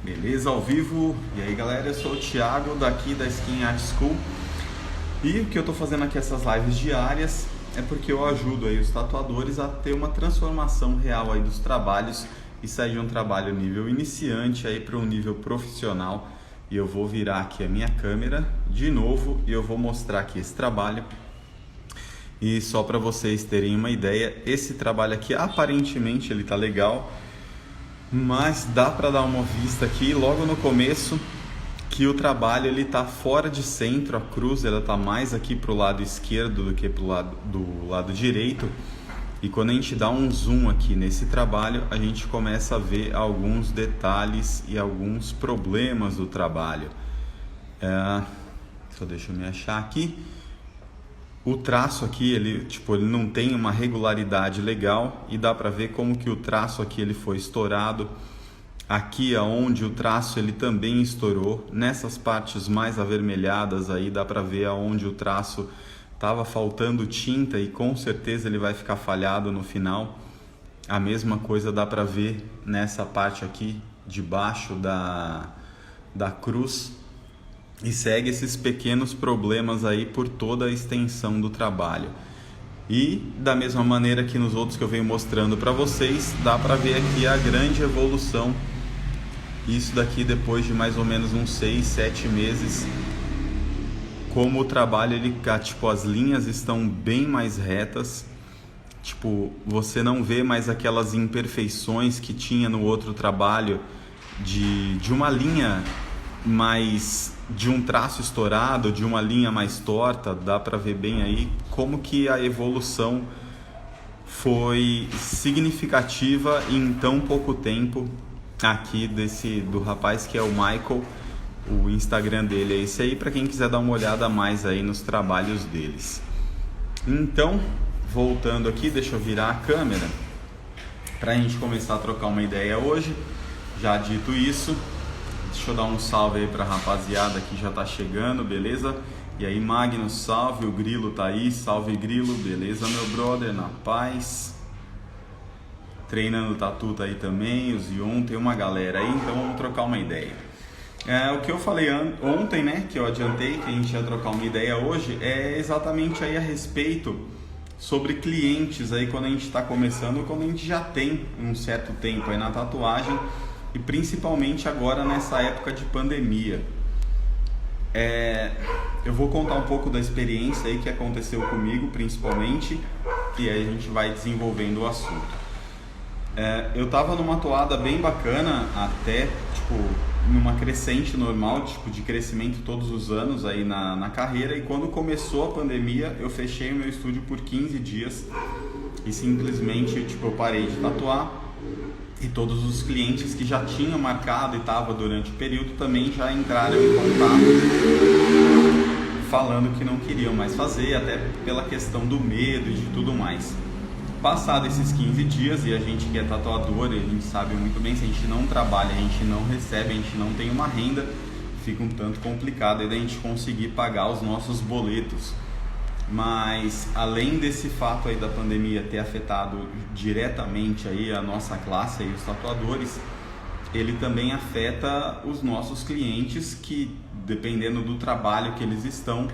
Beleza, ao vivo. E aí galera, eu sou o Thiago daqui da Skin Art School. E o que eu tô fazendo aqui essas lives diárias é porque eu ajudo aí os tatuadores a ter uma transformação real aí dos trabalhos e sair de um trabalho nível iniciante aí para um nível profissional. E eu vou virar aqui a minha câmera de novo e eu vou mostrar aqui esse trabalho. E só para vocês terem uma ideia, esse trabalho aqui aparentemente ele tá legal, mas dá para dar uma vista aqui logo no começo que o trabalho ele tá fora de centro, a cruz ela tá mais aqui pro lado esquerdo do que pro lado direito. E quando a gente dá um zoom aqui nesse trabalho, a gente começa a ver alguns detalhes e alguns problemas do trabalho. Só deixa eu me achar aqui. O traço aqui, ele não tem uma regularidade legal e dá para ver como que o traço aqui ele foi estourado. Aqui aonde o traço ele também estourou, nessas partes mais avermelhadas aí dá para ver aonde o traço estava faltando tinta e com certeza ele vai ficar falhado no final. A mesma coisa dá para ver nessa parte aqui debaixo da cruz. E segue esses pequenos problemas aí por toda a extensão do trabalho. E da mesma maneira que nos outros que eu venho mostrando para vocês, dá para ver aqui a grande evolução. Isso daqui depois de mais ou menos uns 6, 7 meses. Como o trabalho, as linhas estão bem mais retas. Você não vê mais aquelas imperfeições que tinha no outro trabalho de uma linha de um traço estourado, de uma linha mais torta. Dá para ver bem aí como que a evolução foi significativa em tão pouco tempo aqui do rapaz que é o Michael. O Instagram dele é esse aí, para quem quiser dar uma olhada mais aí nos trabalhos deles. Então, voltando aqui, deixa eu virar a câmera para a gente começar a trocar uma ideia hoje. Já dito isso, deixa eu dar um salve aí pra rapaziada que já tá chegando, beleza? E aí, Magno, salve, o Grilo tá aí, salve Grilo, beleza, meu brother, na paz. Treinando Tatu tá aí também, o Zion, tem uma galera aí, então vamos trocar uma ideia. O que eu falei ontem, né, que eu adiantei que a gente ia trocar uma ideia hoje, é exatamente aí a respeito sobre clientes aí quando a gente tá começando, quando a gente já tem um certo tempo aí na tatuagem. E principalmente agora nessa época de pandemia. Eu vou contar um pouco da experiência aí que aconteceu comigo, principalmente, e aí a gente vai desenvolvendo o assunto. Eu tava numa toada bem bacana, até numa crescente normal, de crescimento todos os anos aí na carreira, e quando começou a pandemia eu fechei o meu estúdio por 15 dias e simplesmente eu parei de tatuar. E todos os clientes que já tinham marcado e estavam durante o período também já entraram em contato falando que não queriam mais fazer, até pela questão do medo e de tudo mais. Passado esses 15 dias, e a gente que é tatuador, a gente sabe muito bem, se a gente não trabalha, a gente não recebe, a gente não tem uma renda, fica um tanto complicado aí da gente conseguir pagar os nossos boletos. Mas além desse fato aí da pandemia ter afetado diretamente aí a nossa classe e os tatuadores, ele também afeta os nossos clientes que, dependendo do trabalho que eles estão,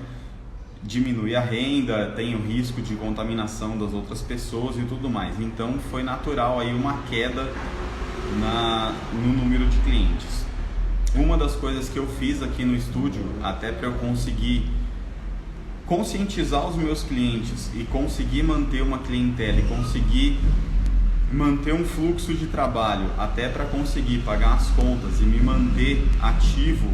diminui a renda, tem o risco de contaminação das outras pessoas e tudo mais. Então foi natural aí uma queda no número de clientes. Uma das coisas que eu fiz aqui no estúdio, até para eu conseguir conscientizar os meus clientes e conseguir manter uma clientela e conseguir manter um fluxo de trabalho até para conseguir pagar as contas e me manter ativo,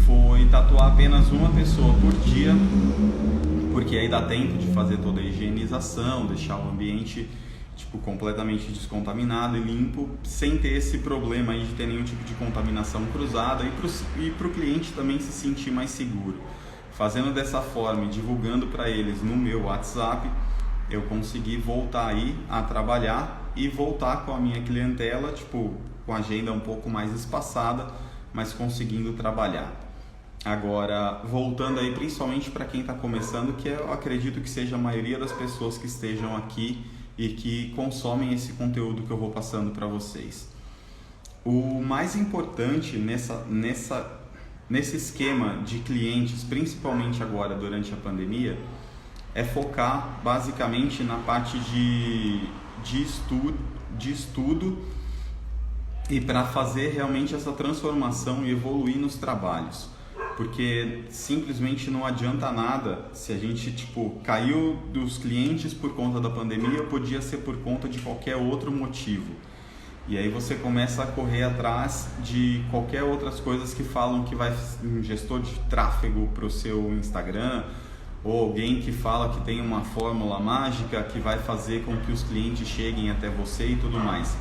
foi tatuar apenas uma pessoa por dia, porque aí dá tempo de fazer toda a higienização, deixar o ambiente completamente descontaminado e limpo, sem ter esse problema aí de ter nenhum tipo de contaminação cruzada, e para o cliente também se sentir mais seguro. Fazendo dessa forma e divulgando para eles no meu WhatsApp, eu consegui voltar aí a trabalhar e voltar com a minha clientela, com a agenda um pouco mais espaçada, mas conseguindo trabalhar. Agora, voltando aí principalmente para quem está começando, que eu acredito que seja a maioria das pessoas que estejam aqui e que consomem esse conteúdo que eu vou passando para vocês. O mais importante nesse esquema de clientes, principalmente agora durante a pandemia, é focar basicamente na parte de estudo e para fazer realmente essa transformação e evoluir nos trabalhos. Porque simplesmente não adianta nada se a gente caiu dos clientes por conta da pandemia, podia ser por conta de qualquer outro motivo. E aí você começa a correr atrás de qualquer outras coisas que falam que vai um gestor de tráfego para o seu Instagram, ou alguém que fala que tem uma fórmula mágica que vai fazer com que os clientes cheguem até você e tudo mais.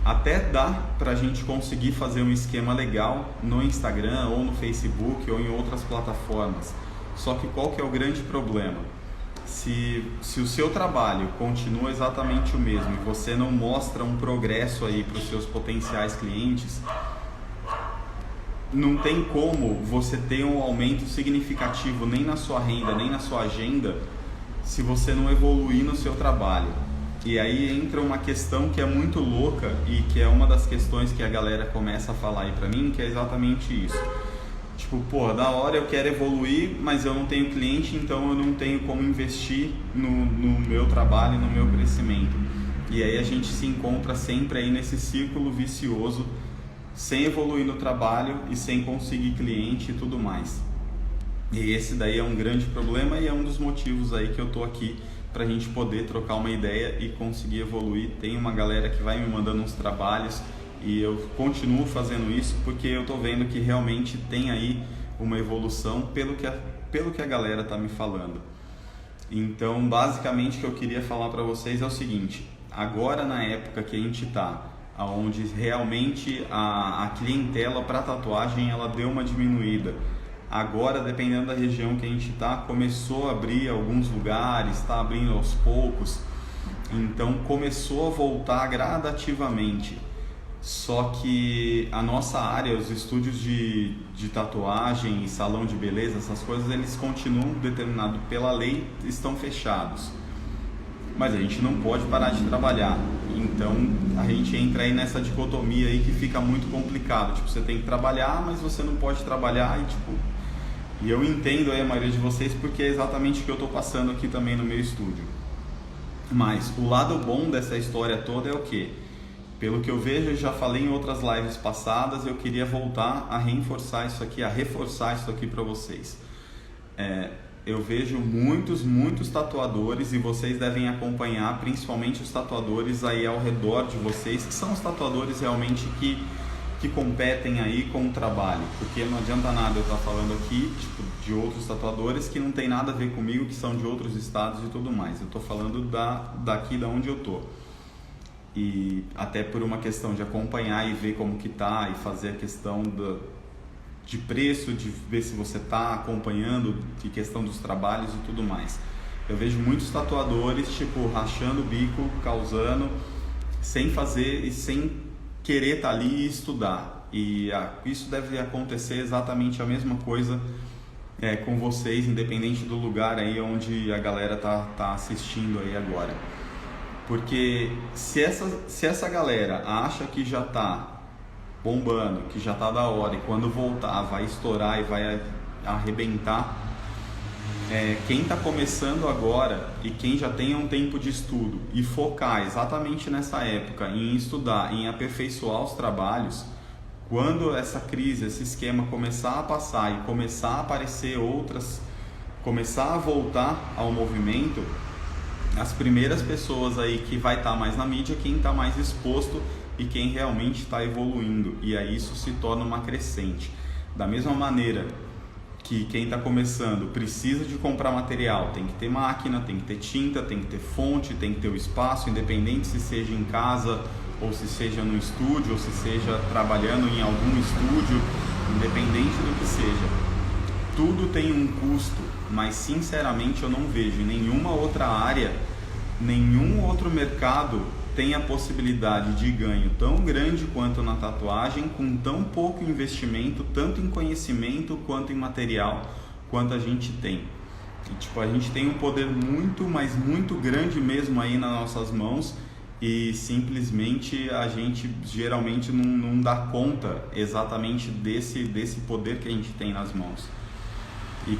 Até dá para a gente conseguir fazer um esquema legal no Instagram ou no Facebook ou em outras plataformas. Só que qual que é o grande problema? Se o seu trabalho continua exatamente o mesmo e você não mostra um progresso aí para os seus potenciais clientes, não tem como você ter um aumento significativo nem na sua renda, nem na sua agenda, se você não evoluir no seu trabalho. E aí entra uma questão que é muito louca e que é uma das questões que a galera começa a falar aí pra mim, que é exatamente isso. Da hora eu quero evoluir, mas eu não tenho cliente, então eu não tenho como investir no meu trabalho, no meu crescimento. E aí a gente se encontra sempre aí nesse círculo vicioso, sem evoluir no trabalho e sem conseguir cliente e tudo mais. E esse daí é um grande problema e é um dos motivos aí que eu tô aqui para a gente poder trocar uma ideia e conseguir evoluir. Tem uma galera que vai me mandando uns trabalhos e eu continuo fazendo isso porque eu tô vendo que realmente tem aí uma evolução pelo que a galera tá me falando. Então, basicamente, o que eu queria falar para vocês é o seguinte: agora, na época que a gente tá, onde realmente a clientela para tatuagem ela deu uma diminuída. Agora, dependendo da região que a gente está, começou a abrir alguns lugares, está abrindo aos poucos, então começou a voltar gradativamente. Só que a nossa área, os estúdios de tatuagem e salão de beleza, essas coisas, eles continuam determinados pela lei, estão fechados. Mas a gente não pode parar de trabalhar. Então a gente entra aí nessa dicotomia aí que fica muito complicado. Você tem que trabalhar, mas você não pode trabalhar e eu entendo aí a maioria de vocês porque é exatamente o que eu estou passando aqui também no meu estúdio. Mas o lado bom dessa história toda é o quê? Pelo que eu vejo, eu já falei em outras lives passadas, eu queria voltar a reforçar isso aqui para vocês. Eu vejo muitos tatuadores e vocês devem acompanhar, principalmente os tatuadores aí ao redor de vocês, que são os tatuadores realmente que competem aí com o trabalho, porque não adianta nada eu estar falando aqui de outros tatuadores que não tem nada a ver comigo, que são de outros estados e tudo mais. Eu estou falando daqui da onde eu tô, e até por uma questão de acompanhar e ver como que tá e fazer a questão de preço, de ver se você está acompanhando, de questão dos trabalhos e tudo mais. Eu vejo muitos tatuadores rachando o bico, causando, sem fazer e sem querer estar ali e estudar. E isso deve acontecer exatamente a mesma coisa com vocês, independente do lugar aí onde a galera tá assistindo aí agora. Porque se essa galera acha que já tá bombando, que já tá da hora e quando voltar vai estourar e vai arrebentar, quem está começando agora e quem já tem um tempo de estudo e focar exatamente nessa época em estudar, em aperfeiçoar os trabalhos, quando essa crise, esse esquema começar a passar e começar a aparecer outras, começar a voltar ao movimento, as primeiras pessoas aí que vai estar mais na mídia, quem está mais exposto e quem realmente está evoluindo, e aí isso se torna uma crescente. Da mesma maneira que quem está começando precisa de comprar material, tem que ter máquina, tem que ter tinta, tem que ter fonte, tem que ter o espaço, independente se seja em casa ou se seja no estúdio ou se seja trabalhando em algum estúdio, independente do que seja, tudo tem um custo, mas sinceramente eu não vejo em nenhuma outra área, nenhum outro mercado tem a possibilidade de ganho tão grande quanto na tatuagem, com tão pouco investimento, tanto em conhecimento quanto em material, quanto a gente tem. E, a gente tem um poder muito, mas muito grande mesmo aí nas nossas mãos, e simplesmente a gente geralmente não dá conta exatamente desse poder que a gente tem nas mãos e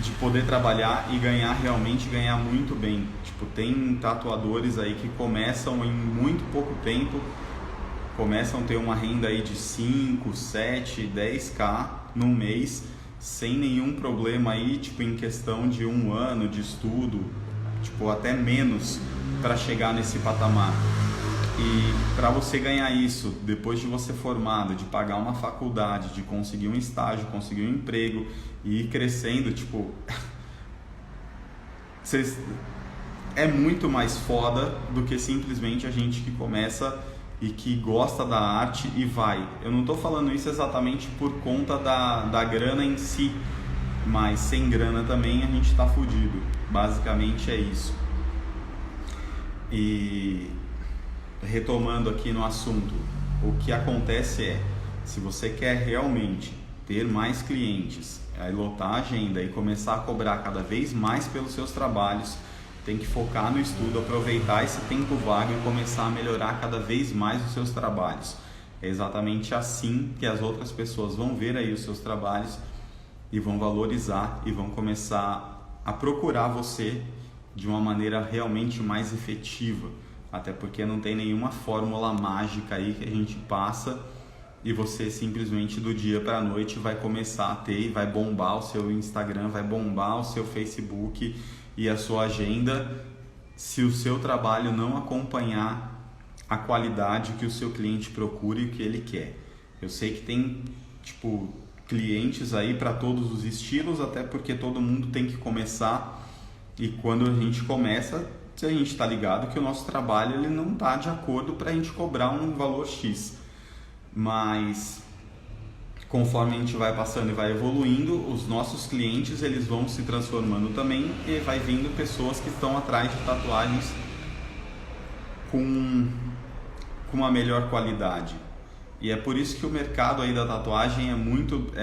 de poder trabalhar e realmente ganhar muito bem. Tipo, tem tatuadores aí que começam em muito pouco tempo, começam a ter uma renda aí de 5, 7, 10k no mês, sem nenhum problema aí, tipo, em questão de 1 ano de estudo, tipo, até menos, para chegar nesse patamar. E para você ganhar isso, depois de você formado, de pagar uma faculdade, de conseguir um estágio, conseguir um emprego e ir crescendo, tipo, é muito mais foda do que simplesmente a gente que começa e que gosta da arte e vai. Eu não tô falando isso exatamente por conta da grana em si, mas sem grana também a gente tá fudido. Basicamente é isso. E retomando aqui no assunto, o que acontece é, se você quer realmente ter mais clientes, aí lotar a agenda e começar a cobrar cada vez mais pelos seus trabalhos, tem que focar no estudo, aproveitar esse tempo vago e começar a melhorar cada vez mais os seus trabalhos. É exatamente assim que as outras pessoas vão ver aí os seus trabalhos e vão valorizar e vão começar a procurar você de uma maneira realmente mais efetiva, até porque não tem nenhuma fórmula mágica aí que a gente passa e você simplesmente do dia para a noite vai começar a ter e vai bombar o seu Instagram, vai bombar o seu Facebook e a sua agenda, se o seu trabalho não acompanhar a qualidade que o seu cliente procura e o que ele quer. Eu sei que tem, tipo, clientes aí para todos os estilos, até porque todo mundo tem que começar, e quando a gente começa, a gente está ligado que o nosso trabalho ele não está de acordo para a gente cobrar um valor X, mas conforme a gente vai passando e vai evoluindo, os nossos clientes eles vão se transformando também e vai vindo pessoas que estão atrás de tatuagens com uma melhor qualidade. E é por isso que o mercado aí da tatuagem é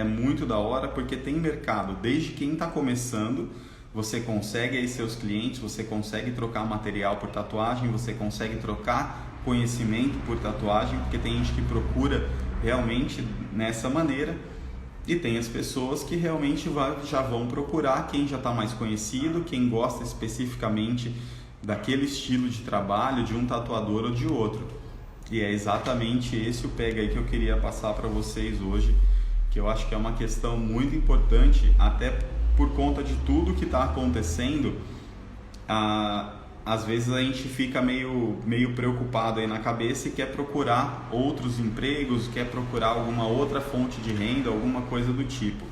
muito da hora, porque tem mercado desde quem está começando. Você consegue aí seus clientes, você consegue trocar material por tatuagem, você consegue trocar conhecimento por tatuagem, porque tem gente que procura realmente nessa maneira e tem as pessoas que realmente já vão procurar quem já está mais conhecido, quem gosta especificamente daquele estilo de trabalho de um tatuador ou de outro. E é exatamente esse o pega aí que eu queria passar para vocês hoje, que eu acho que é uma questão muito importante, até por conta de tudo que está acontecendo. Às vezes a gente fica meio preocupado aí na cabeça e quer procurar outros empregos, quer procurar alguma outra fonte de renda, alguma coisa do tipo.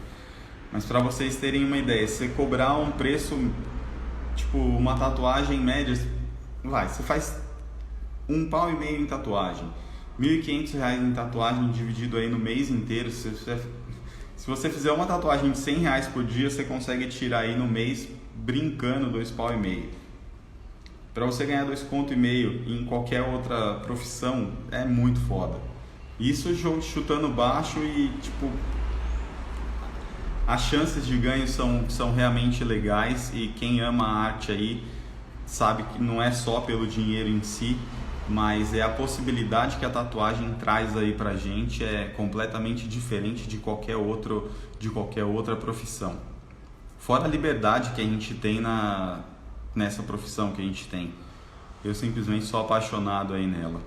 Mas para vocês terem uma ideia, se você cobrar um preço, tipo uma tatuagem média, você faz R$1,5 em tatuagem, R$1.500 em tatuagem dividido aí no mês inteiro. Se você fizer uma tatuagem de R$100 por dia, você consegue tirar aí no mês, brincando, R$2,5. Para você ganhar R$2,5 em qualquer outra profissão, é muito foda. Isso chutando baixo e, tipo, as chances de ganho são realmente legais, e quem ama a arte aí sabe que não é só pelo dinheiro em si, mas é a possibilidade que a tatuagem traz aí pra gente, é completamente diferente de qualquer outra profissão. Fora a liberdade que a gente tem nessa profissão que a gente tem. Eu simplesmente sou apaixonado aí nela.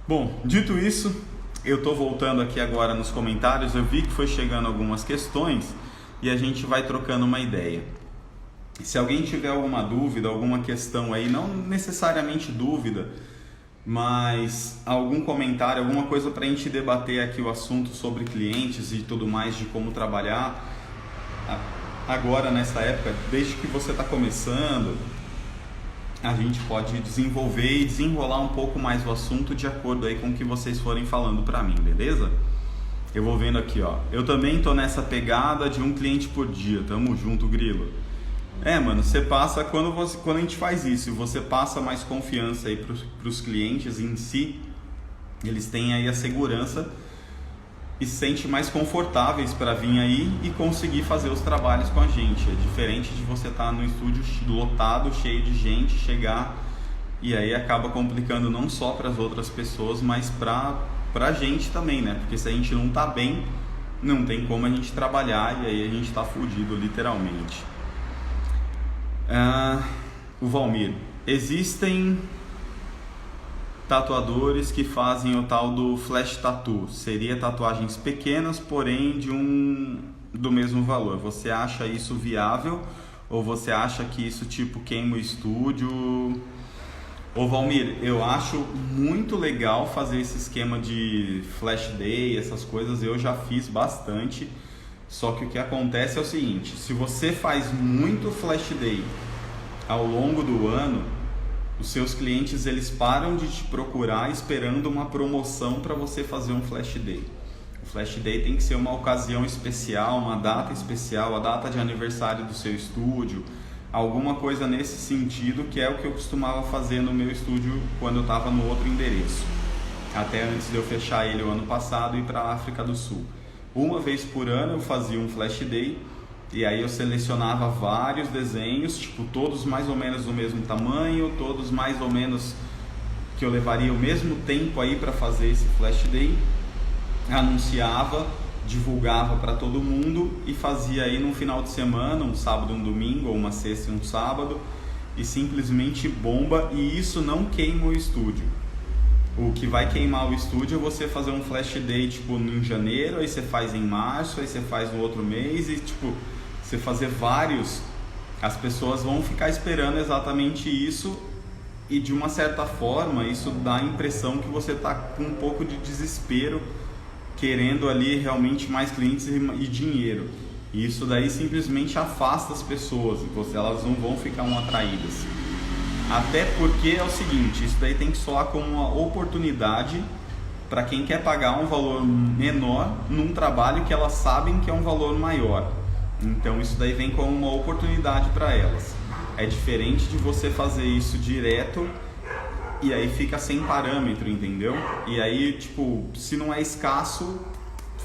Bom, dito isso, eu tô voltando aqui agora nos comentários. Eu vi que foi chegando algumas questões e a gente vai trocando uma ideia. Se alguém tiver alguma dúvida, alguma questão aí, não necessariamente dúvida, mas algum comentário, alguma coisa para a gente debater aqui o assunto sobre clientes e tudo mais, de como trabalhar agora nessa época, desde que você está começando, a gente pode desenvolver e desenrolar um pouco mais o assunto de acordo aí com o que vocês forem falando para mim, beleza? Eu vou vendo aqui, ó. Eu também tô nessa pegada de um cliente por dia. Tamo junto, grilo. Mano, você passa, quando a gente faz isso e você passa mais confiança aí pros clientes em si, eles têm aí a segurança e se sentem mais confortáveis para vir aí e conseguir fazer os trabalhos com a gente. É diferente de você estar no estúdio lotado, cheio de gente, chegar e aí acaba complicando não só para as outras pessoas, mas para a gente também, né? Porque se a gente não tá bem, não tem como a gente trabalhar, e aí a gente tá fudido literalmente. O Valmir, existem tatuadores que fazem o tal do flash tattoo, seria tatuagens pequenas, porém do mesmo valor. Você acha isso viável ou você acha que isso tipo queima o estúdio? Ô Valmir, eu acho muito legal fazer esse esquema de flash day, essas coisas, eu já fiz bastante. Só que o que acontece é o seguinte, se você faz muito flash day ao longo do ano, os seus clientes eles param de te procurar esperando uma promoção para você fazer um flash day. O flash day tem que ser uma ocasião especial, uma data especial, a data de aniversário do seu estúdio, alguma coisa nesse sentido, que é o que eu costumava fazer no meu estúdio quando eu estava no outro endereço, até antes de eu fechar ele o ano passado e ir para a África do Sul. Uma vez por ano eu fazia um flash day, e aí eu selecionava vários desenhos, tipo todos mais ou menos do mesmo tamanho, todos mais ou menos que eu levaria o mesmo tempo aí para fazer esse flash day, anunciava, divulgava para todo mundo e fazia aí num final de semana, um sábado, um domingo, ou uma sexta e um sábado, e simplesmente bomba, e isso não queima o estúdio. O que vai queimar o estúdio é você fazer um flash day tipo em janeiro, aí você faz em março, aí você faz no outro mês, e tipo, você fazer vários, as pessoas vão ficar esperando exatamente isso, e de uma certa forma isso dá a impressão que você está com um pouco de desespero, querendo ali realmente mais clientes e dinheiro. E isso daí simplesmente afasta as pessoas, elas não vão ficar atraídas. Até porque é o seguinte, isso daí tem que soar como uma oportunidade para quem quer pagar um valor menor num trabalho que elas sabem que é um valor maior. Então isso daí vem como uma oportunidade para elas. É diferente de você fazer isso direto e aí fica sem parâmetro, entendeu? E aí, tipo, se não é escasso,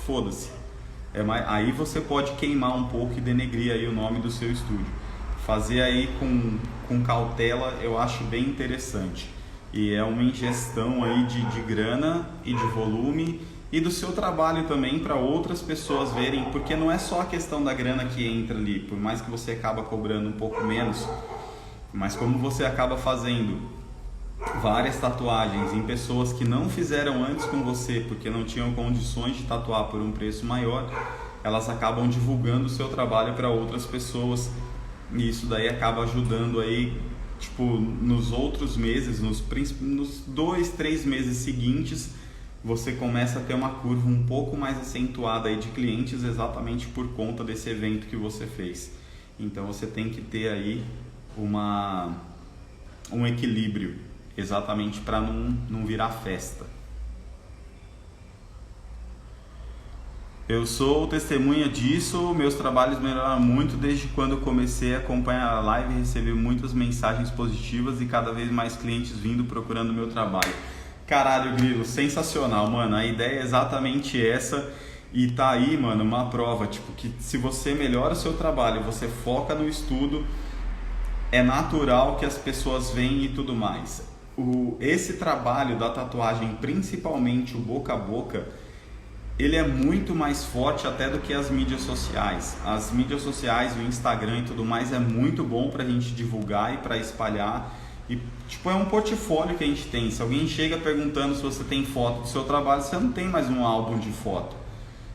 foda-se. Aí você pode queimar um pouco e denegrir aí o nome do seu estúdio. Fazer aí com cautela eu acho bem interessante. E é uma ingestão aí de grana e de volume e do seu trabalho também para outras pessoas verem, porque não é só a questão da grana que entra ali, por mais que você acaba cobrando um pouco menos, mas como você acaba fazendo várias tatuagens em pessoas que não fizeram antes com você porque não tinham condições de tatuar por um preço maior, elas acabam divulgando o seu trabalho para outras pessoas, e isso daí acaba ajudando aí, tipo, nos outros meses, nos 2-3 meses seguintes, você começa a ter uma curva um pouco mais acentuada aí de clientes, exatamente por conta desse evento que você fez. Então você tem que ter aí um equilíbrio, exatamente para não virar festa. Eu sou testemunha disso, meus trabalhos melhoraram muito desde quando comecei a acompanhar a live, recebi muitas mensagens positivas e cada vez mais clientes vindo procurando meu trabalho. Caralho, Grilo, sensacional, mano, a ideia é exatamente essa e tá aí, mano, uma prova, tipo, que se você melhora o seu trabalho, você foca no estudo, é natural que as pessoas venham e tudo mais. Esse trabalho da tatuagem, principalmente o boca a boca, ele é muito mais forte até do que as mídias sociais. As mídias sociais, o Instagram e tudo mais é muito bom pra gente divulgar e pra espalhar. E tipo, é um portfólio que a gente tem. Se alguém chega perguntando se você tem foto do seu trabalho, você não tem mais um álbum de foto.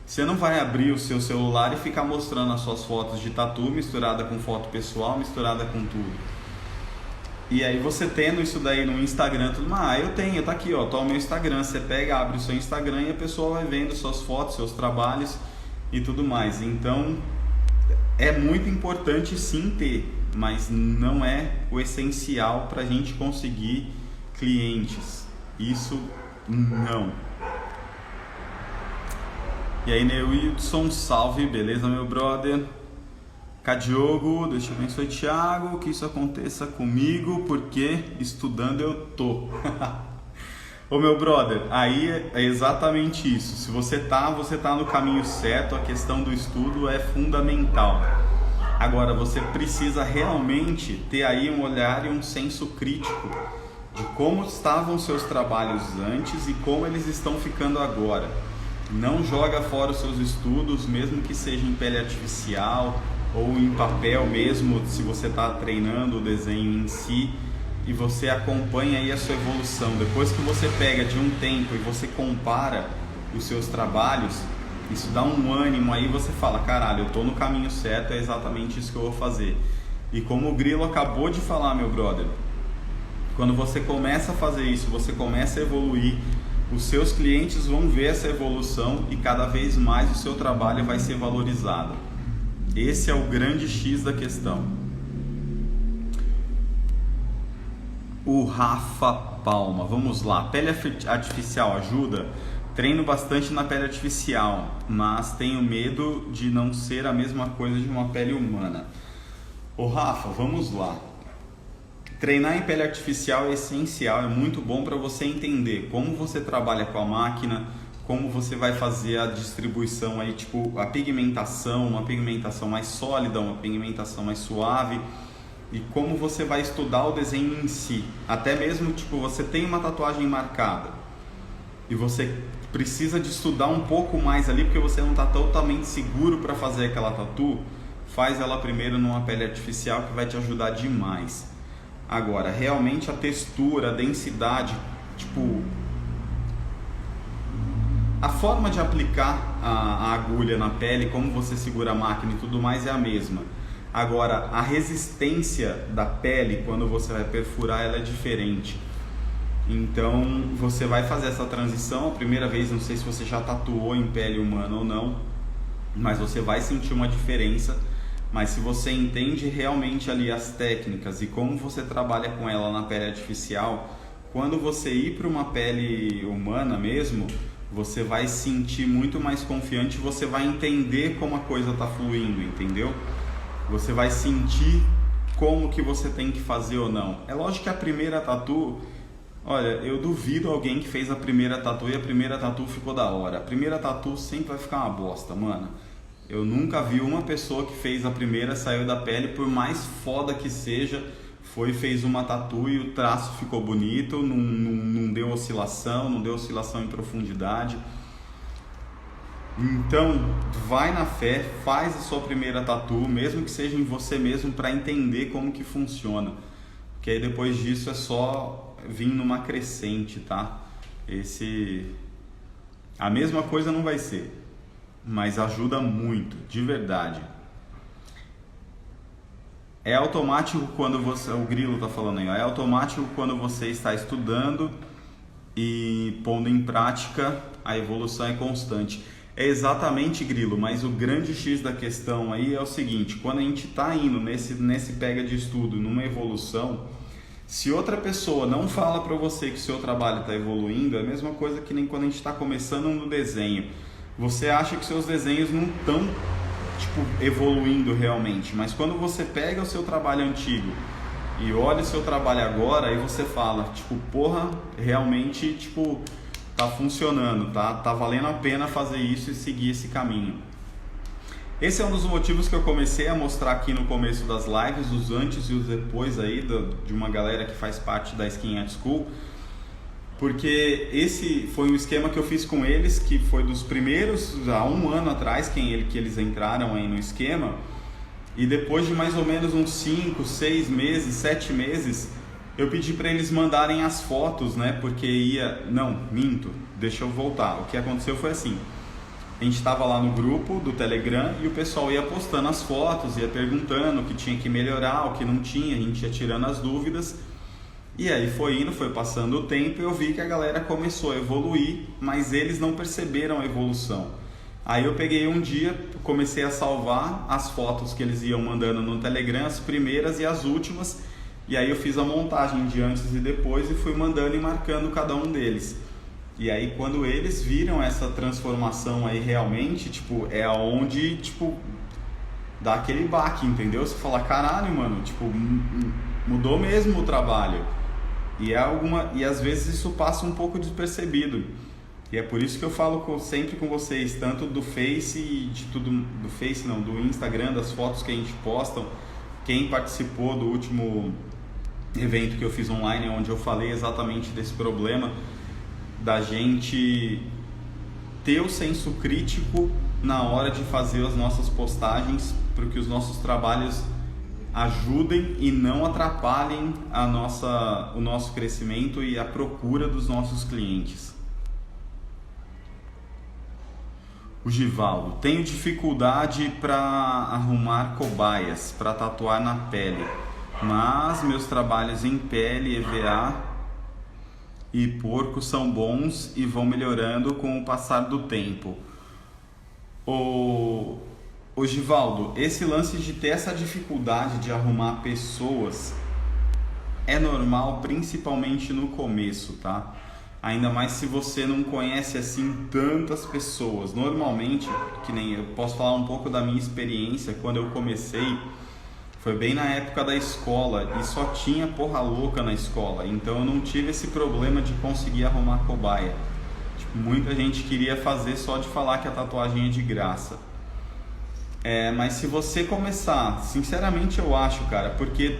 Você não vai abrir o seu celular e ficar mostrando as suas fotos de tatu misturada com foto pessoal, misturada com tudo. E aí você tendo isso daí no Instagram, tudo mais, eu tenho, tá aqui, ó, tá o meu Instagram. Você pega, abre o seu Instagram e a pessoa vai vendo suas fotos, seus trabalhos e tudo mais. Então é muito importante sim ter, mas não é o essencial para a gente conseguir clientes. Isso não. E aí, Neilson, salve, beleza, meu brother? Cadiogo, Deus te abençoe, Thiago, que isso aconteça comigo, porque estudando eu tô. Ô meu brother, aí é exatamente isso. Se você tá no caminho certo, a questão do estudo é fundamental. Agora, você precisa realmente ter aí um olhar e um senso crítico de como estavam seus trabalhos antes e como eles estão ficando agora. Não joga fora os seus estudos, mesmo que seja em pele artificial ou em papel mesmo, se você está treinando o desenho em si, e você acompanha aí a sua evolução. Depois que você pega de um tempo e você compara os seus trabalhos, isso dá um ânimo aí, você fala, caralho, eu estou no caminho certo, é exatamente isso que eu vou fazer. E como o Grilo acabou de falar, meu brother, quando você começa a fazer isso, você começa a evoluir, os seus clientes vão ver essa evolução e cada vez mais o seu trabalho vai ser valorizado. Esse é o grande X da questão. O Rafa Palma, vamos lá. Pele artificial ajuda? Treino bastante na pele artificial, mas tenho medo de não ser a mesma coisa de uma pele humana. Ô Rafa, vamos lá. Treinar em pele artificial é essencial, é muito bom para você entender como você trabalha com a máquina, como você vai fazer a distribuição aí, tipo a pigmentação, uma pigmentação mais sólida, uma pigmentação mais suave, e como você vai estudar o desenho em si. Até mesmo, tipo, você tem uma tatuagem marcada e você precisa de estudar um pouco mais ali porque você não está totalmente seguro para fazer aquela tatu, faz ela primeiro numa pele artificial que vai te ajudar demais. Agora, realmente a textura, a densidade, tipo, a forma de aplicar a agulha na pele, como você segura a máquina e tudo mais é a mesma. Agora, a resistência da pele, quando você vai perfurar, ela é diferente. Então, você vai fazer essa transição. A primeira vez, não sei se você já tatuou em pele humana ou não, mas você vai sentir uma diferença. Mas se você entende realmente ali as técnicas e como você trabalha com ela na pele artificial, quando você ir para uma pele humana mesmo, você vai sentir muito mais confiante, você vai entender como a coisa está fluindo, entendeu? Você vai sentir como que você tem que fazer ou não. É lógico que a primeira tatu, olha, eu duvido alguém que fez a primeira tatu e a primeira tatu ficou da hora. A primeira tatu sempre vai ficar uma bosta, mano. Eu nunca vi uma pessoa que fez a primeira, saiu da pele, por mais foda que seja, fez uma tatu e o traço ficou bonito, não deu oscilação, não deu oscilação em profundidade. Então, vai na fé, faz a sua primeira tatu, mesmo que seja em você mesmo, para entender como que funciona. Porque aí depois disso é só vir numa crescente, tá? A mesma coisa não vai ser, mas ajuda muito, de verdade. É automático quando você, o Grilo tá falando aí, ó, é automático quando você está estudando e pondo em prática, a evolução é constante. É exatamente, Grilo, mas o grande X da questão aí é o seguinte, quando a gente está indo nesse pega de estudo, numa evolução, se outra pessoa não fala para você que o seu trabalho está evoluindo, é a mesma coisa que nem quando a gente está começando no desenho. Você acha que seus desenhos não estão evoluindo realmente, mas quando você pega o seu trabalho antigo e olha o seu trabalho agora, aí você fala, porra, realmente, tá funcionando, tá valendo a pena fazer isso e seguir esse caminho. Esse é um dos motivos que eu comecei a mostrar aqui no começo das lives, os antes e os depois aí de uma galera que faz parte da Skin Art School, porque esse foi um esquema que eu fiz com eles, que foi dos primeiros, há um ano atrás, que eles entraram aí no esquema, e depois de mais ou menos uns 5, 6 meses, 7 meses, eu pedi para eles mandarem as fotos, né, porque deixa eu voltar, o que aconteceu foi assim, a gente estava lá no grupo do Telegram e o pessoal ia postando as fotos, ia perguntando o que tinha que melhorar, o que não tinha, a gente ia tirando as dúvidas. E aí foi passando o tempo e eu vi que a galera começou a evoluir, mas eles não perceberam a evolução. Aí eu peguei um dia, comecei a salvar as fotos que eles iam mandando no Telegram, as primeiras e as últimas, e aí eu fiz a montagem de antes e depois e fui mandando e marcando cada um deles. E aí quando eles viram essa transformação aí realmente, é aonde, dá aquele baque, entendeu? Você fala, caralho, mano, mudou mesmo o trabalho. E às vezes isso passa um pouco despercebido. E é por isso que eu falo sempre com vocês, tanto do Face e de tudo, do Instagram, das fotos que a gente posta, quem participou do último evento que eu fiz online, onde eu falei exatamente desse problema da gente ter o senso crítico na hora de fazer as nossas postagens, para que os nossos trabalhos ajudem e não atrapalhem o nosso crescimento e a procura dos nossos clientes. O Givaldo: tenho dificuldade para arrumar cobaias para tatuar na pele, mas meus trabalhos em pele, EVA e porco são bons e vão melhorando com o passar do tempo. O Givaldo, esse lance de ter essa dificuldade de arrumar pessoas é normal, principalmente no começo, tá? Ainda mais se você não conhece assim tantas pessoas. Normalmente, que nem eu posso falar um pouco da minha experiência, quando eu comecei, foi bem na época da escola e só tinha porra louca na escola, então eu não tive esse problema de conseguir arrumar cobaia. Tipo, muita gente queria fazer só de falar que a tatuagem é de graça. Mas se você começar, sinceramente eu acho, cara, porque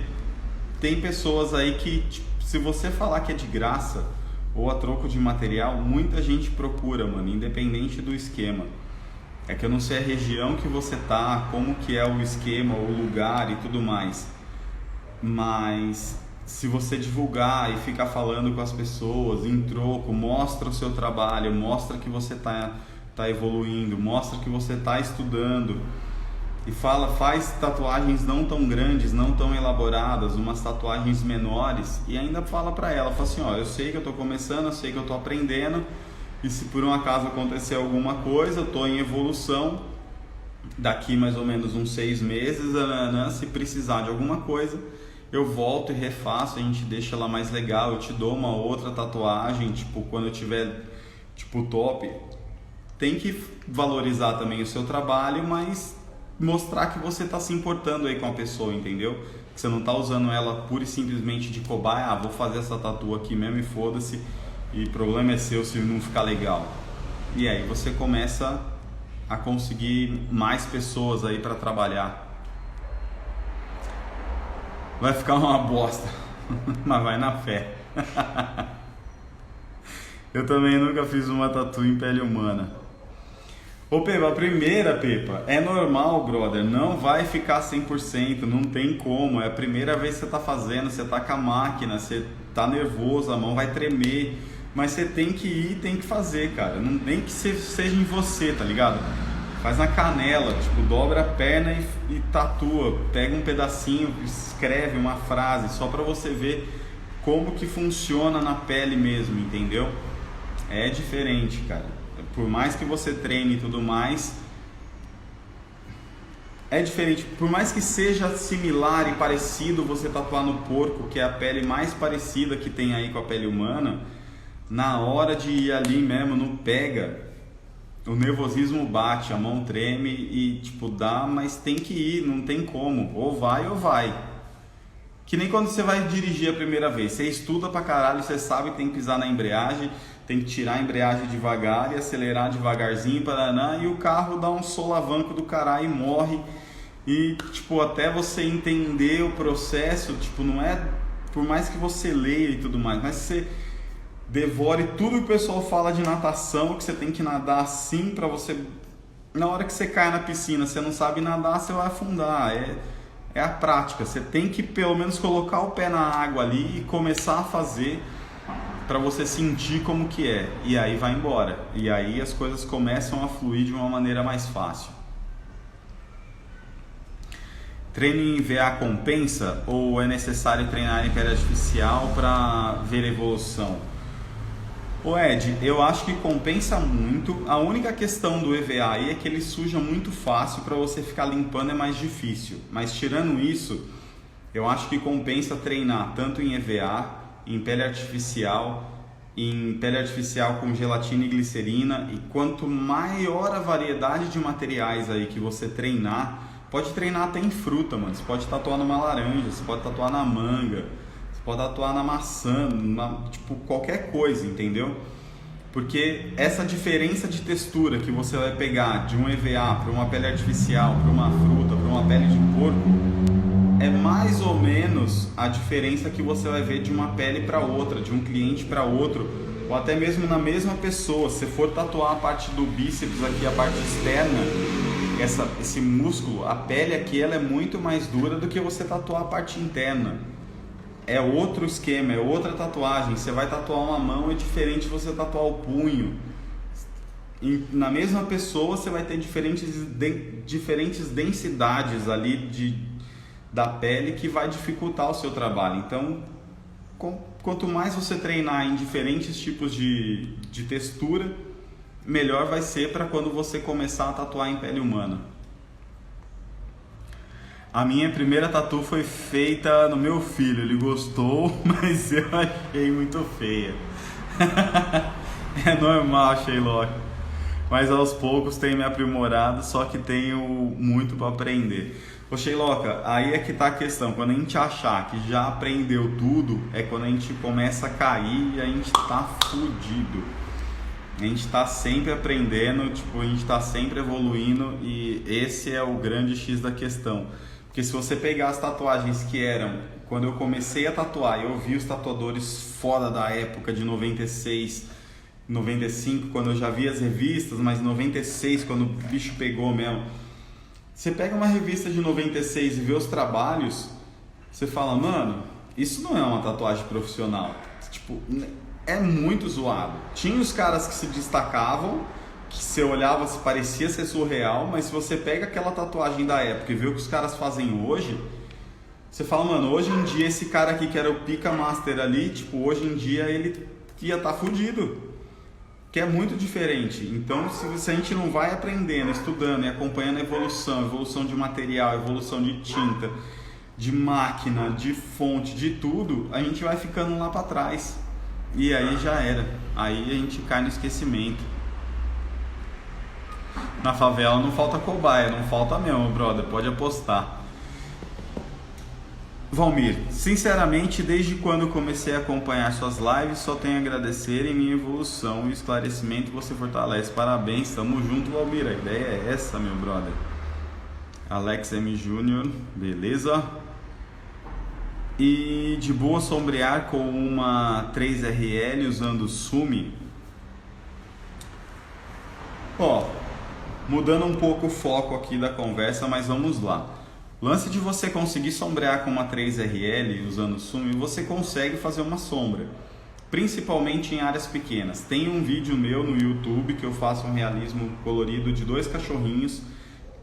tem pessoas aí que, tipo, se você falar que é de graça ou a troco de material, muita gente procura, mano, independente do esquema. É que eu não sei a região que você tá, como que é o esquema, o lugar e tudo mais. Mas se você divulgar e ficar falando com as pessoas em troco, mostra o seu trabalho, mostra que você tá evoluindo, mostra que você tá estudando e faz tatuagens não tão grandes, não tão elaboradas, umas tatuagens menores, e ainda fala pra ela, fala assim, ó, eu sei que eu tô começando, eu sei que eu tô aprendendo, e se por um acaso acontecer alguma coisa, eu tô em evolução, daqui mais ou menos uns 6 meses, né, se precisar de alguma coisa, eu volto e refaço, a gente deixa ela mais legal, eu te dou uma outra tatuagem, tipo, quando eu tiver, tipo, top. Tem que valorizar também o seu trabalho, mas mostrar que você tá se importando aí com a pessoa, entendeu? Que você não tá usando ela pura e simplesmente de cobaia, vou fazer essa tatu aqui mesmo e foda-se, e o problema é seu se não ficar legal. E aí você começa a conseguir mais pessoas aí para trabalhar. Vai ficar uma bosta, mas vai na fé. Eu também nunca fiz uma tatu em pele humana. Ô Pepa, a primeira, Pepa, é normal, brother, não vai ficar 100%, não tem como, é a primeira vez que você tá fazendo, você tá com a máquina, você tá nervoso, a mão vai tremer, mas você tem que ir, tem que fazer, cara, não nem que seja em você, tá ligado? Faz na canela, tipo, dobra a perna e tatua, pega um pedacinho, escreve uma frase, só pra você ver como que funciona na pele mesmo, entendeu? É diferente, cara. Por mais que você treine e tudo mais, é diferente. Por mais que seja similar e parecido você tatuar no porco, que é a pele mais parecida que tem aí com a pele humana, na hora de ir ali mesmo, não pega, o nervosismo bate, a mão treme e tipo dá, mas tem que ir, não tem como, ou vai ou vai. Que nem quando você vai dirigir a primeira vez, você estuda pra caralho, você sabe que tem que pisar na embreagem, tem que tirar a embreagem devagar e acelerar devagarzinho, paraná, e o carro dá um solavanco do caralho e morre. E tipo, até você entender o processo, tipo, não é, por mais que você leia e tudo mais, mas você devore tudo que o pessoal fala de natação, que você tem que nadar assim pra você, na hora que você cai na piscina, você não sabe nadar, você vai afundar. É a prática, você tem que pelo menos colocar o pé na água ali e começar a fazer para você sentir como que é, e aí vai embora, e aí as coisas começam a fluir de uma maneira mais fácil. Treino em VA compensa ou é necessário treinar em pele artificial para ver evolução? Ô Ed, eu acho que compensa muito. A única questão do EVA aí é que ele suja muito fácil, para você ficar limpando é mais difícil, mas tirando isso, eu acho que compensa treinar tanto em EVA, em pele artificial com gelatina e glicerina, e quanto maior a variedade de materiais aí que você treinar, pode treinar até em fruta, mano. Você pode tatuar numa laranja, você pode tatuar na manga, você pode tatuar na maçã, tipo qualquer coisa, entendeu? Porque essa diferença de textura que você vai pegar de um EVA para uma pele artificial, para uma fruta, para uma pele de porco, é mais ou menos a diferença que você vai ver de uma pele para outra, de um cliente para outro, ou até mesmo na mesma pessoa. Se for tatuar a parte do bíceps aqui, a parte externa, esse músculo, a pele aqui ela é muito mais dura do que você tatuar a parte interna. É outro esquema, é outra tatuagem. Você vai tatuar uma mão, é diferente de você tatuar o punho. Na mesma pessoa você vai ter diferentes densidades ali da pele que vai dificultar o seu trabalho. Então, quanto mais você treinar em diferentes tipos de textura, melhor vai ser para quando você começar a tatuar em pele humana. A minha primeira tatu foi feita no meu filho, ele gostou, mas eu achei muito feia. É normal, Shylock. Mas aos poucos tenho me aprimorado, só que tenho muito para aprender. Ô Shylock, aí é que tá a questão. Quando a gente achar que já aprendeu tudo, é quando a gente começa a cair e a gente tá fudido. A gente tá sempre aprendendo, a gente tá sempre evoluindo, e esse é o grande X da questão. Porque se você pegar as tatuagens que eram, quando eu comecei a tatuar, eu vi os tatuadores foda da época de 96, 95, quando eu já vi as revistas, mas 96, quando o bicho pegou mesmo. Você pega uma revista de 96 e vê os trabalhos, você fala, mano, isso não é uma tatuagem profissional. É muito zoado. Tinha os caras que se destacavam, que você olhava, se parecia ser surreal, mas se você pega aquela tatuagem da época e vê o que os caras fazem hoje, você fala, mano, hoje em dia esse cara aqui que era o Pica Master ali, hoje em dia ele ia estar fudido, que é muito diferente. Então, se a gente não vai aprendendo, estudando e acompanhando a evolução de material, evolução de tinta, de máquina, de fonte, de tudo, a gente vai ficando lá para trás. E aí já era. Aí a gente cai no esquecimento. Na favela não falta cobaia, não falta mesmo, brother, pode apostar. Valmir, sinceramente, desde quando comecei a acompanhar suas lives, só tenho a agradecer em minha evolução e esclarecimento você fortalece. Parabéns, tamo junto, Valmir, a ideia é essa, meu brother. Alex M. Júnior, beleza? E de boa sombrear com uma 3RL usando Sumi? Ó, mudando um pouco o foco aqui da conversa, mas vamos lá. O lance de você conseguir sombrear com uma 3RL usando Sumi, você consegue fazer uma sombra, principalmente em áreas pequenas. Tem um vídeo meu no YouTube que eu faço um realismo colorido de 2 cachorrinhos,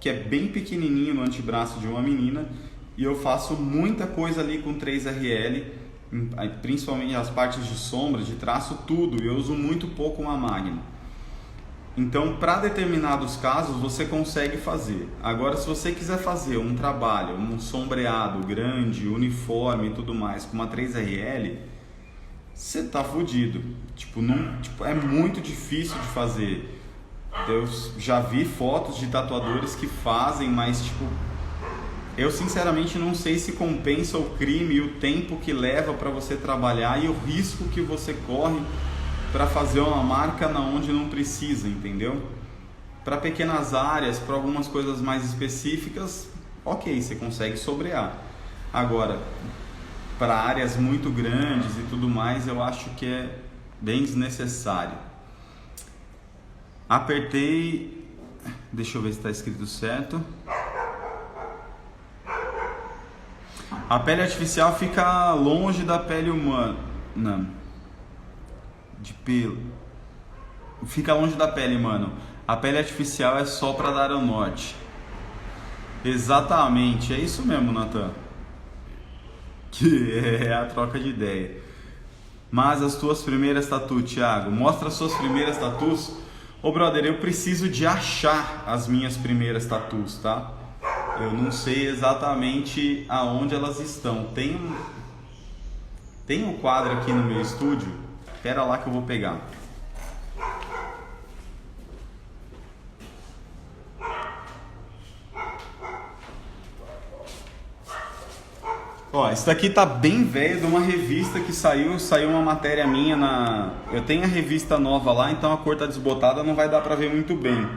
que é bem pequenininho no antebraço de uma menina, e eu faço muita coisa ali com 3RL, principalmente as partes de sombra, de traço, tudo. Eu uso muito pouco uma Magno. Então, para determinados casos, você consegue fazer. Agora, se você quiser fazer um trabalho, um sombreado grande, uniforme e tudo mais, com uma 3RL, você tá fudido. É muito difícil de fazer. Eu já vi fotos de tatuadores que fazem, mas eu sinceramente não sei se compensa o crime e o tempo que leva para você trabalhar e o risco que você corre para fazer uma marca na onde não precisa, entendeu? Para pequenas áreas, para algumas coisas mais específicas, ok, você consegue sombrear. Agora, para áreas muito grandes e tudo mais, eu acho que é bem desnecessário. Apertei, deixa eu ver se está escrito certo. A pele artificial fica longe da pele humana. Não. De pelo. Fica longe da pele, mano. A pele artificial é só para dar ao norte. Exatamente, é isso mesmo, Nathan. Que é a troca de ideia. Mas as tuas primeiras tatuas, Thiago, mostra as suas primeiras tatuas. Ô brother, eu preciso de achar as minhas primeiras tatuas, tá? Eu não sei exatamente aonde elas estão. Tem um quadro aqui no meu estúdio. Espera lá que eu vou pegar. Ó, isso daqui tá bem velho, de uma revista que saiu uma matéria minha na... Eu tenho a revista nova lá, então a cor tá desbotada, não vai dar pra ver muito bem.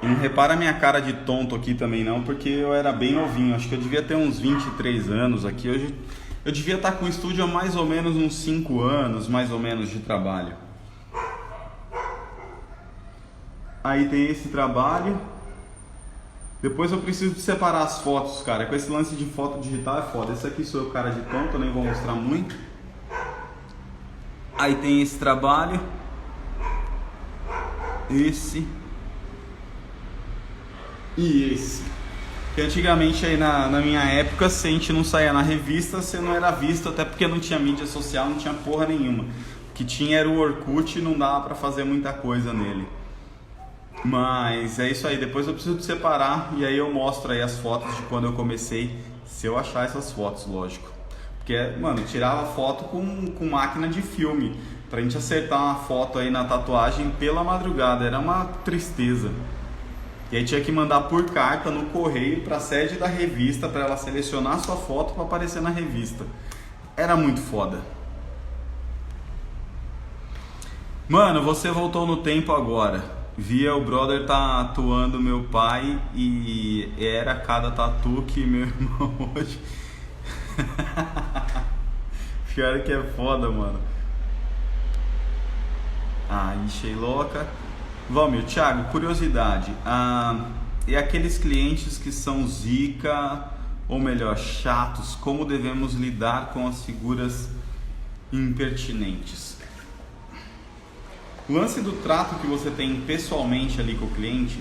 Não repara a minha cara de tonto aqui também não, porque eu era bem novinho. Acho que eu devia ter uns 23 anos aqui. Hoje eu devia estar com o estúdio há mais ou menos uns 5 anos, mais ou menos, de trabalho. Aí tem esse trabalho. Depois eu preciso de separar as fotos, cara. Com esse lance de foto digital é foda. Esse aqui sou eu, cara de tonto, eu nem vou mostrar muito. Aí tem esse trabalho. Esse. E esse. Que antigamente aí na minha época, se a gente não saía na revista, você não era visto, até porque não tinha mídia social, não tinha porra nenhuma. O que tinha era o Orkut e não dava pra fazer muita coisa nele. Mas é isso aí, depois eu preciso de separar e aí eu mostro aí as fotos de quando eu comecei, se eu achar essas fotos, lógico. Porque, mano, eu tirava foto com máquina de filme, pra gente acertar uma foto aí na tatuagem pela madrugada, era uma tristeza. E aí tinha que mandar por carta no correio pra sede da revista pra ela selecionar a sua foto pra aparecer na revista. Era muito foda. Mano, você voltou no tempo agora. Via o brother tatuando meu pai e era cada tatu que meu irmão hoje. Pior que é foda, mano. Aí, Sheiloca. Valmir, Thiago, curiosidade. E aqueles clientes que são zica, ou melhor, chatos, como devemos lidar com as figuras impertinentes? O lance do trato que você tem pessoalmente ali com o cliente,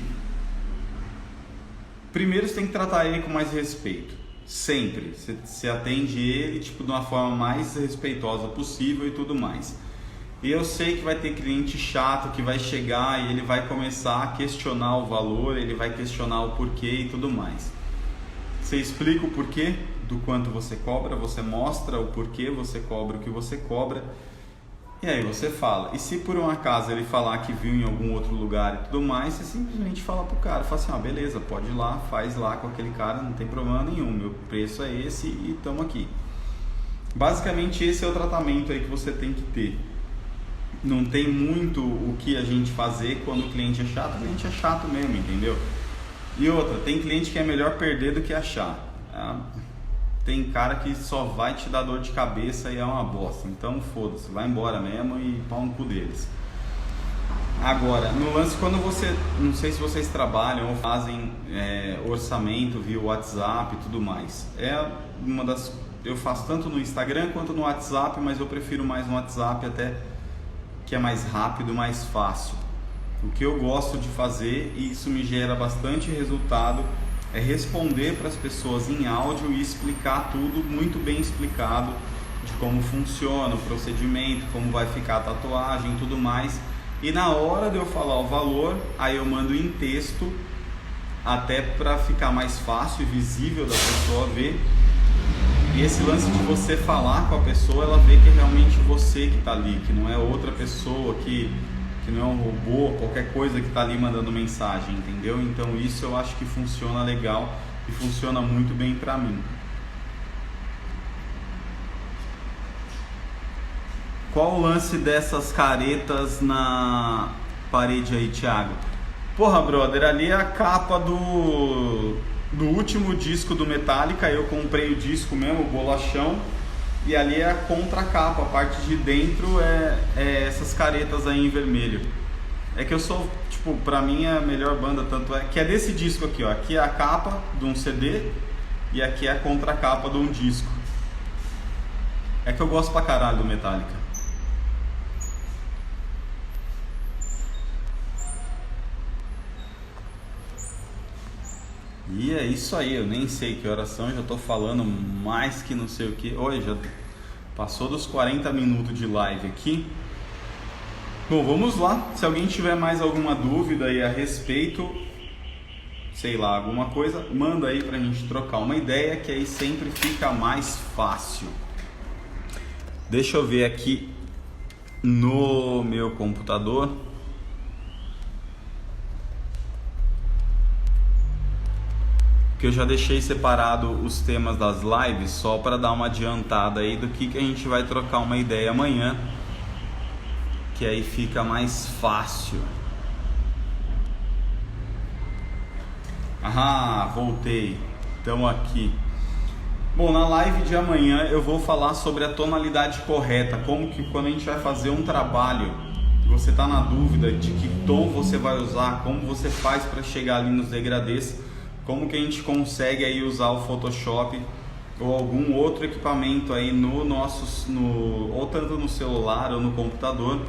primeiro você tem que tratar ele com mais respeito. Sempre. Você atende ele tipo, de uma forma mais respeitosa possível e tudo mais. E eu sei que vai ter cliente chato que vai chegar e ele vai começar a questionar o valor, ele vai questionar o porquê e tudo mais. Você explica o porquê do quanto você cobra, você mostra o porquê você cobra o que você cobra. E aí você fala, e se por um acaso ele falar que viu em algum outro lugar e tudo mais, você simplesmente fala pro cara, fala assim, beleza, pode ir lá, faz lá com aquele cara, não tem problema nenhum, meu preço é esse e tamo aqui. Basicamente esse é o tratamento aí que você tem que ter. Não tem muito o que a gente fazer quando o cliente é chato, o cliente é chato mesmo, entendeu? E outra, tem cliente que é melhor perder do que achar. Tem cara que só vai te dar dor de cabeça e é uma bosta. Então foda-se, vai embora mesmo e pau no cu deles. Agora, no lance quando você, não sei se vocês trabalham ou fazem orçamento via WhatsApp e tudo mais. Eu faço tanto no Instagram quanto no WhatsApp, mas eu prefiro mais no WhatsApp até que é mais rápido, mais fácil. O que eu gosto de fazer, e isso me gera bastante resultado, é responder para as pessoas em áudio e explicar tudo muito bem explicado de como funciona o procedimento, como vai ficar a tatuagem e tudo mais. E na hora de eu falar o valor, aí eu mando em texto, até para ficar mais fácil e visível da pessoa ver. E esse lance de você falar com a pessoa, ela vê que é realmente você que está ali, que não é outra pessoa, que não é um robô, qualquer coisa que está ali mandando mensagem, entendeu? Então isso eu acho que funciona legal e funciona muito bem para mim. Qual o lance dessas caretas na parede aí, Thiago? Porra, brother, ali é a capa do último disco do Metallica. Eu comprei o disco mesmo, o bolachão. E ali é a contracapa, a parte de dentro é essas caretas aí em vermelho. É que eu sou, tipo, pra mim é a melhor banda, tanto é que é desse disco aqui, ó. Aqui é a capa de um CD e aqui é a contracapa de um disco. É que eu gosto pra caralho do Metallica. E é isso aí, eu nem sei que horas são, já tô falando mais que não sei o que. Oi, já passou dos 40 minutos de live aqui. Bom, vamos lá. Se alguém tiver mais alguma dúvida aí a respeito, sei lá, alguma coisa, manda aí pra gente trocar uma ideia, que aí sempre fica mais fácil. Deixa eu ver aqui no meu computador. Que eu já deixei separado os temas das lives só para dar uma adiantada aí do que a gente vai trocar uma ideia amanhã, que aí fica mais fácil. Ah, voltei. Estamos aqui. Bom, na live de amanhã eu vou falar sobre a tonalidade correta, como que quando a gente vai fazer um trabalho, você está na dúvida de que tom você vai usar, como você faz para chegar ali nos degradês, como que a gente consegue aí usar o Photoshop ou algum outro equipamento aí ou tanto no celular ou no computador,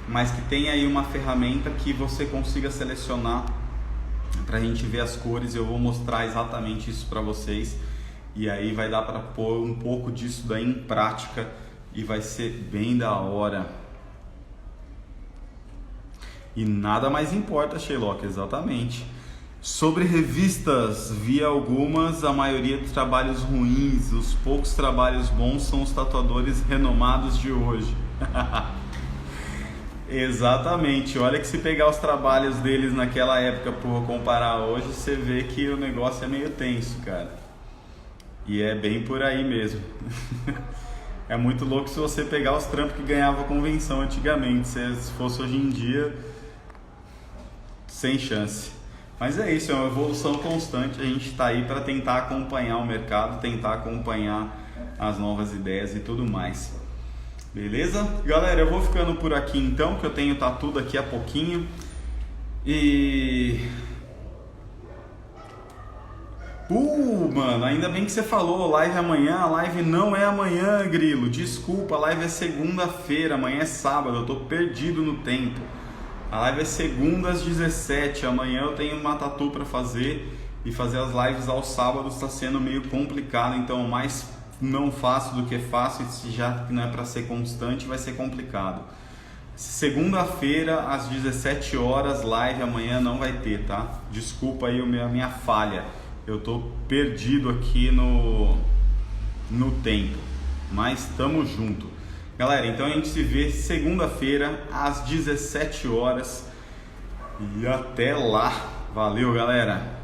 mas que tenha aí uma ferramenta que você consiga selecionar para a gente ver as cores. Eu vou mostrar exatamente isso para vocês e aí vai dar para pôr um pouco disso daí em prática e vai ser bem da hora. E nada mais importa, Sherlock, exatamente. Sobre revistas, vi algumas, a maioria dos trabalhos ruins, os poucos trabalhos bons são os tatuadores renomados de hoje. Exatamente, olha que se pegar os trabalhos deles naquela época por comparar hoje, você vê que o negócio é meio tenso, cara. E é bem por aí mesmo. É muito louco se você pegar os trampos que ganhava convenção antigamente, se fosse hoje em dia, sem chance. Mas é isso, é uma evolução constante, a gente está aí para tentar acompanhar o mercado, tentar acompanhar as novas ideias e tudo mais. Beleza? Galera, eu vou ficando por aqui então, que eu tenho tatu daqui a pouquinho. E... mano, ainda bem que você falou, live amanhã. A live não é amanhã, Grilo. Desculpa, a live é segunda-feira, amanhã é sábado, eu tô perdido no tempo. A live é segunda às 17, amanhã eu tenho uma tatu para fazer e fazer as lives aos sábados está sendo meio complicado, então mais não faço do que faço, e se já não é para ser constante vai ser complicado. Segunda-feira às 17 horas, live amanhã não vai ter, tá? Desculpa aí a minha falha, eu tô perdido aqui no tempo, mas tamo junto. Galera, então a gente se vê segunda-feira às 17 horas e até lá. Valeu, galera!